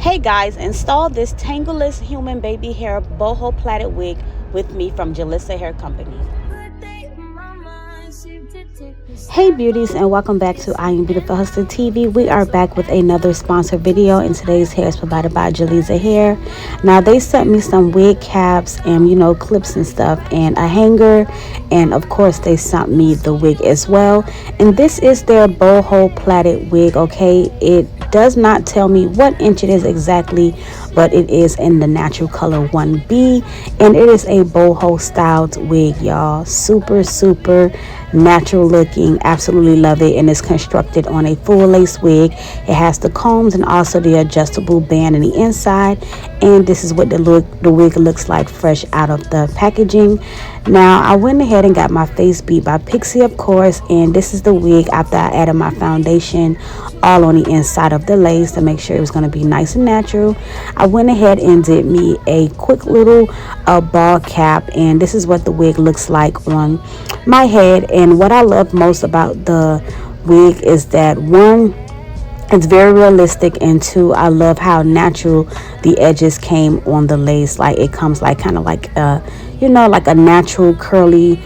Hey guys, install this tangleless human baby hair boho plaited wig with me from Jaliza Hair Company. Hey beauties, and welcome back to I Am Beautiful Hustler TV. We are back with another sponsored video, and today's hair is provided by Jaliza Hair. Now they sent me some wig caps and clips and stuff and a hanger, and of course they sent me the wig as well. And this is their boho plaited wig. Okay, it does not tell me what inch it is exactly, but it is in the natural color 1B, and it is a boho styled wig, y'all. Super natural looking. Absolutely love it. And it's constructed on a full lace wig. It has the combs and also the adjustable band in the inside, and this is what the wig looks like fresh out of the packaging. Now I went ahead and got my face beat by Pixie, of course, and this is the wig after I added my foundation all on the inside of the lace to make sure it was going to be nice and natural. I went ahead and did me a quick little ball cap, and this is what the wig looks like on my head. And what I love most about the wig is that, one, it's very realistic, and two, I love how natural the edges came on the lace. Like it comes like kind of like like a natural curly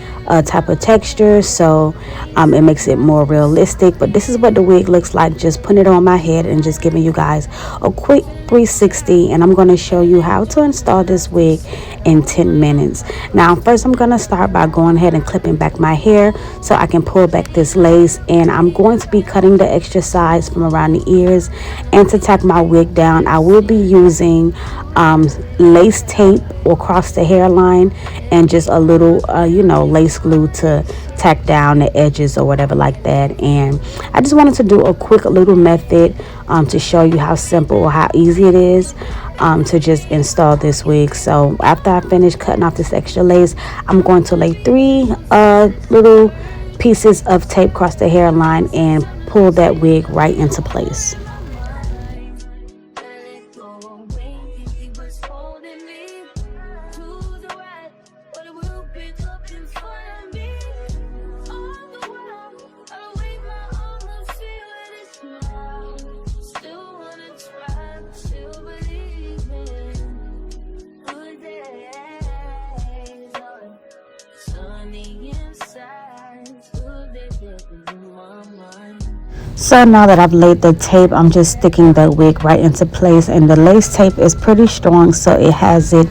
type of texture, so it makes it more realistic. But this is what the wig looks like, just putting it on my head and just giving you guys a quick 360. And I'm going to show you how to install this wig in 10 minutes. Now first I'm going to start by going ahead and clipping back my hair so I can pull back this lace, and I'm going to be cutting the extra sides from around the ears. And to tack my wig down, I will be using lace tape across the hairline and just a little lace glue to tack down the edges or whatever like that. And I just wanted to do a quick little method to show you how simple or how easy it is to just install this wig. So after I finish cutting off this extra lace, I'm going to lay 3 little pieces of tape across the hairline and pull that wig right into place. So now that I've laid the tape, I'm just sticking the wig right into place, and the lace tape is pretty strong, so it has it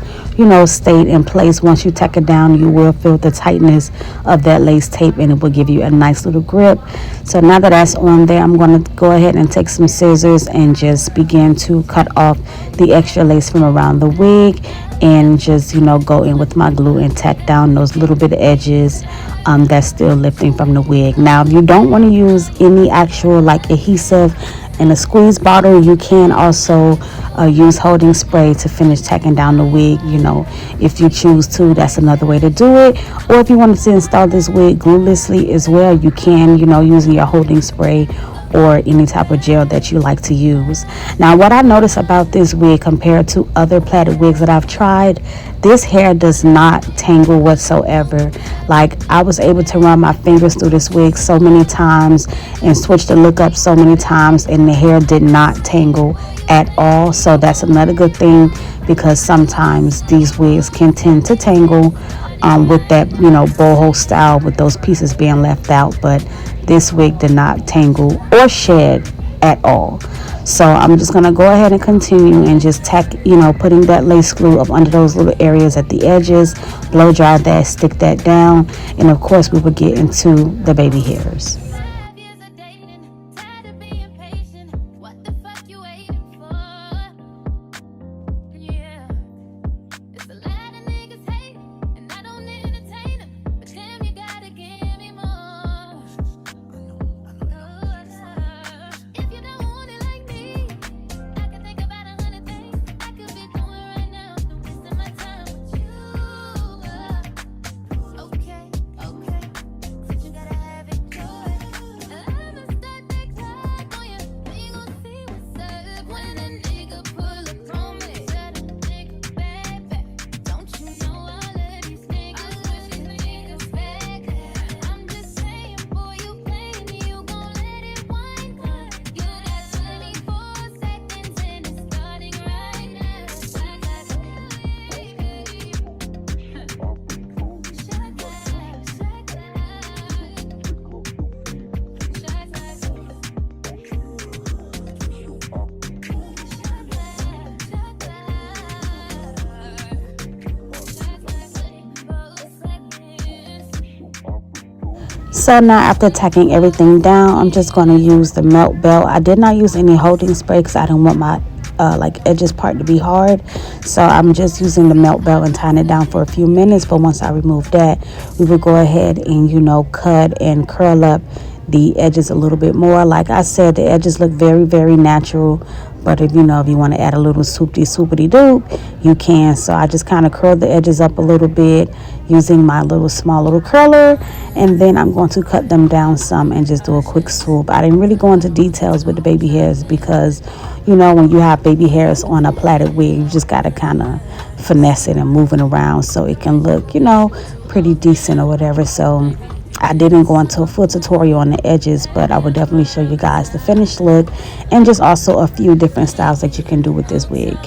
stayed in place. Once you tack it down, you will feel the tightness of that lace tape, and it will give you a nice little grip. So now that that's on there, I'm going to go ahead and take some scissors and just begin to cut off the extra lace from around the wig, and just go in with my glue and tack down those little bit of edges that's still lifting from the wig. Now if you don't want to use any actual like adhesive in a squeeze bottle, you can also use holding spray to finish tacking down the wig. If you choose to, that's another way to do it. Or if you wanted to install this wig gluelessly as well, you can, using your holding spray or any type of gel that you like to use. Now what I noticed about this wig compared to other plaited wigs that I've tried, this hair does not tangle whatsoever. Like I was able to run my fingers through this wig so many times and switch the look up so many times, and the hair did not tangle at all. So that's another good thing, because sometimes these wigs can tend to tangle with that boho style, with those pieces being left out. But this wig did not tangle or shed at all. So I'm just gonna go ahead and continue and just tack, putting that lace glue up under those little areas at the edges, blow dry that, stick that down, and of course we will get into the baby hairs. So now after tacking everything down, I'm just going to use the melt belt. I did not use any holding spray because I don't want my like edges part to be hard. So I'm just using the melt belt and tying it down for a few minutes. But once I remove that, we will go ahead and, you know, cut and curl up the edges a little bit more. Like I said, the edges look very, very natural. But if you know, if you want to add a little soupy doop, you can. So I just kind of curl the edges up a little bit using my small little curler, and then I'm going to cut them down some and just do a quick swoop. I didn't really go into details with the baby hairs because, you know, when you have baby hairs on a plaited wig, you just got to kind of finesse it and move it around so it can look, you know, pretty decent or whatever. So I didn't go into a full tutorial on the edges, but I will definitely show you guys the finished look and just also a few different styles that you can do with this wig.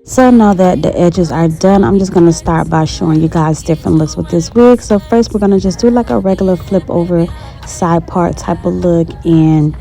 So now that the edges are done, I'm just going to start by showing you guys different looks with this wig. So first we're going to just do like a regular flip over side part type of look, and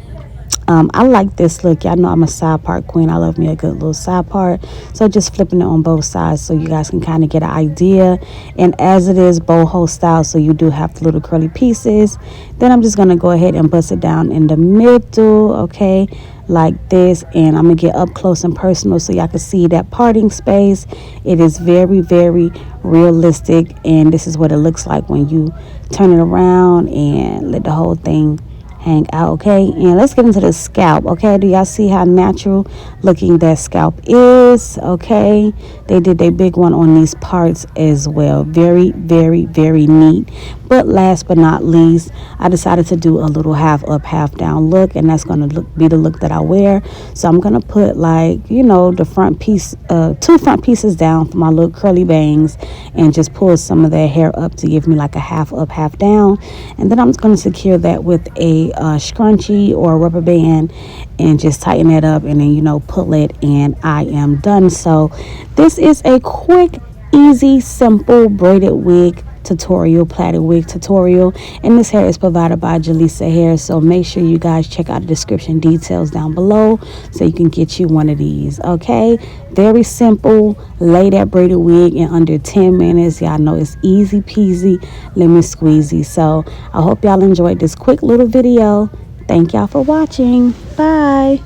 I like this look. Y'all know I'm a side part queen. I love me a good little side part. So just flipping it on both sides so you guys can kind of get an idea. And as it is boho style, so you do have the little curly pieces, then I'm just going to go ahead and bust it down in the middle, okay, like this. And I'm going to get up close and personal so y'all can see that parting space. It is very, very realistic, and this is what it looks like when you turn it around and let the whole thing hang out. Okay, and let's get into the scalp. Okay, do y'all see how natural looking that scalp is? Okay, they did a big one on these parts as well. Very, very, very neat. But last but not least, I decided to do a little half up half down look, and that's going to be the look that I wear. So I'm going to put, like, you know, the front piece, two front pieces down for my little curly bangs, and just pull some of that hair up to give me like a half up half down. And then I'm just going to secure that with a scrunchie or a rubber band and just tighten it up, and then, you know, pull it, and I am done. So this is a quick, easy, simple braided wig tutorial, plaited wig tutorial, and this hair is provided by Jaliza Hair. So make sure you guys check out the description details down below so you can get you one of these. Okay, very simple. Lay that braided wig in under 10 minutes. Y'all know it's easy peasy lemon squeezy. So I hope y'all enjoyed this quick little video. Thank y'all for watching. Bye.